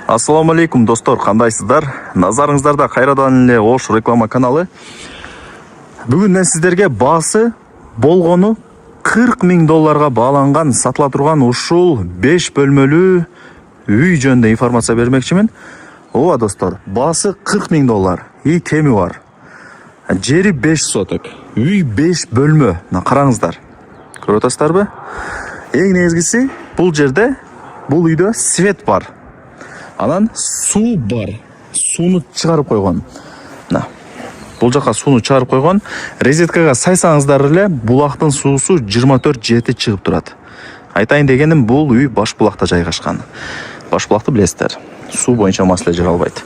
Ассаламу алейкум достор, кандайсыздар? Назарыңыздарда кайрадан эле Ош реклама каналы. Бүгүн мен сиздерге баасы болгону $40,000 бааланган сатыла турган ушул 5 бөлмөлүү үй жөнүндө информация бермекчимин. Ооба достор, баасы $40,000 и кеми бар. Жери 5 соток, үй 5 бөлмө. Караңыздар. Көрүп атасыздарбы? Эң негизгиси бул жерде, бул үйдө свет бар. Анан суу бар. Сууну чыгарып койгон. Бул жака сууну чыгарып койгон. Резеткага сайсаңыздар эле булактын суусу 24/7 чыгып турат. Айтайын дегеним, бул үй баш булакта жайгашкан. Баш булакты билесиздер. Суу боюнча маселе жаралбайт.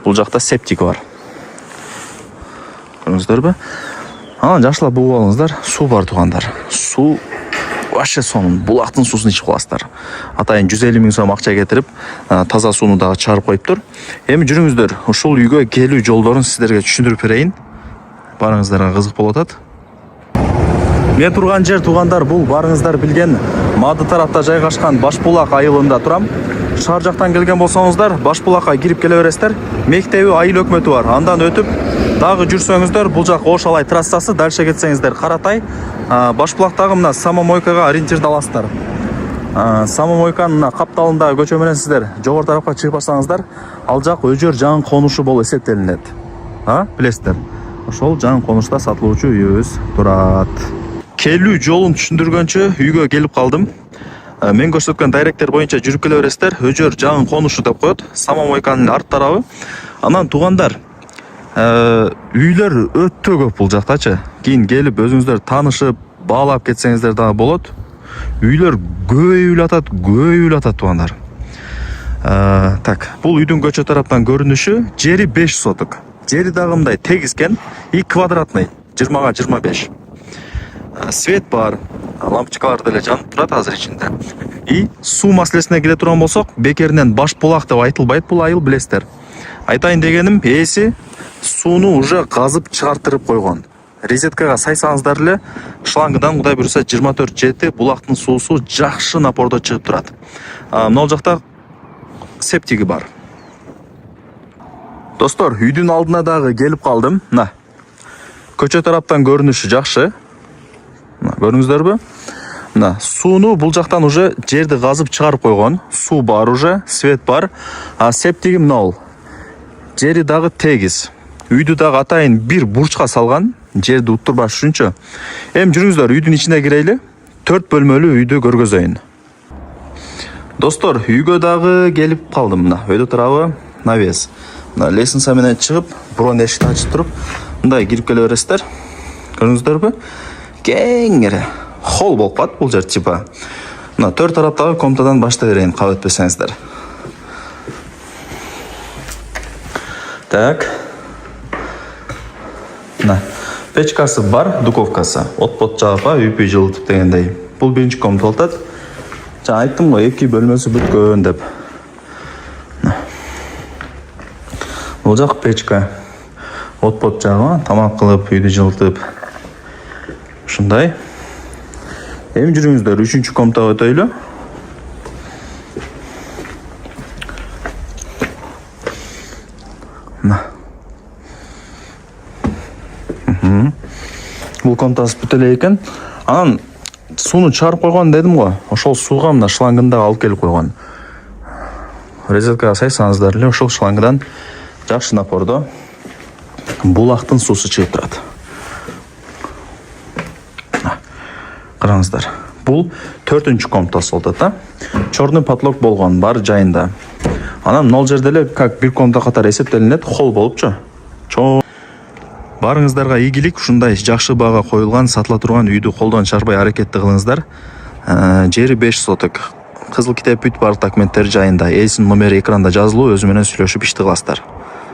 Бул жакта септик бар. Көрүңүздөрбү? Анан жакшылап бугуп алыңыздар. Суу бар туугандар. Суу вообще сонун, булактын суусун ичип каласыздар. Атайын 150,000 сом акча кетирип, таза сууну дагы чыгарып коюптур. Эми жүрүңүздөр, ушул үйгө келүү жолдорун сиздерге түшүндүрүп берейин. Барыңыздарга кызык болуп атат. Мен турган жер туугандар, бул барыңыздар билген Мады тарапта жайгашкан Башбулак айылында турам. Шаар жактан келген болсоңуздар, Башбулакка кирип келе бересиздер. Мектеби айыл өкмөтү бар. Андан өтүп дагы жүрсөңүздөр, бул жак Ошалай трассасы, дальше кетсеңиздер Каратай, Башбулактагы мына Самомойкага ориентирди аласыздар. Самомойканын мына капталындагы көчө менен сиздер жогору тарапка чыгып барсаңыздар, ал жак өжөр жаңы конушу болуп эсептелинет. Билесиздер. Ошол жаңы конушта сатылуучу үйүбүз турат. Келүү жолун түшүндүргөнчө үйгө келип калдым. Мен көрсөткөн дайректер боюнча жүрүп келе бересиздер. Өжөр жаңы конушу деп коет. Самомойканын арт тарабы. Анан туугандар, үйлөр өтө көп бул жактачы. Кийин келип өзүңүздөр таанышып, баалап кетсеңиздер дагы болот. Үйлөр көбөйүп атат туугандар. Бул үйдүн көчө тараптан көрүнүшү жери 5 соток. Жери дагы мындай тегизкен, и квадратный, 20га 25. Свет бар, лампочкалар деле жанып турат азыр ичинде. И суу маселесине келе турган болсок, бекеринен Башбулак деп айтылбайт бул айыл, билесиздер. Айтайын дегеним, ээси сууну уже казып чыгартырып койгон. Резеткага сайсаңыздар эле, шлангыдан кудай буюрса 24/7 булактын суусу жакшы напордо чыгып турат. Мына жакта септиги бар. Достор, үйдүн алдына дагы келип калдым. Көчө тараптан көрүнүшү жакшы. Көрүңүздөрбү? Сууну бул жактан уже жерди казып чыгарып койгон. Суу бар уже, свет бар. Септиги мына ол. Жери дагы тегиз. Үйдү дагы атайын бир бурчка салган, жерди уттурбаш үчүнчү. Эми жүрүңүздөр, үйдүн ичине кирели. 4 бөлмөлүү үйдү көргөзөйүн. Достор, үйгө дагы келип калдым. Өйдө турабы навес. Лестница менен чыгып, бурон эшикти ачып туруп, мындай кирип келе бересиздер. Көрүңүздөрбү? Кең эле холл болуп калат бул жер типа. Төрт тараптагы комнатадан баштай берейин, кабыл этпесеңиздер. Печкасы бар, духовкасы. От-пот жаап, үйпүй жылытып дегендей. Бул биринчи комната болуп атат. Айттым го, 2 бөлмөсү бүткөн деп. Бул жак печка. От-пот жаап, тамак кылып, үйдү жылытып. Ушундай. Эми жүрүңүздөр, 3-чү комнатага өтөйлү. Бул комнатасы бүт эле экен. Анан сууну чыгарып койгон дедим го. Ошол сууга мына шлангын дагы алып келип койгон. Резеткага сайсаңыздар эле, ошол шлангыдан жакшы напордо булактын суусу чыгып турат. Караңыздар. Бул 4-чү комнатасы болот да. Чорный потолок болгон, бар жайында. Анан нол жерде эле как бир комната катары эсептелинет, холл болупчу. Барыңыздарга ийгилик, ушундай жакшы баага коюлган сатыла турган үйдү колдон чарбай аракетти кылыңыздар. Жери 5 соток. Кызыл китеп бүт барлык документтер жайында. Элсин номери экранда жазылуу, өзү менен сүйлөшүп ишти кыласыздар.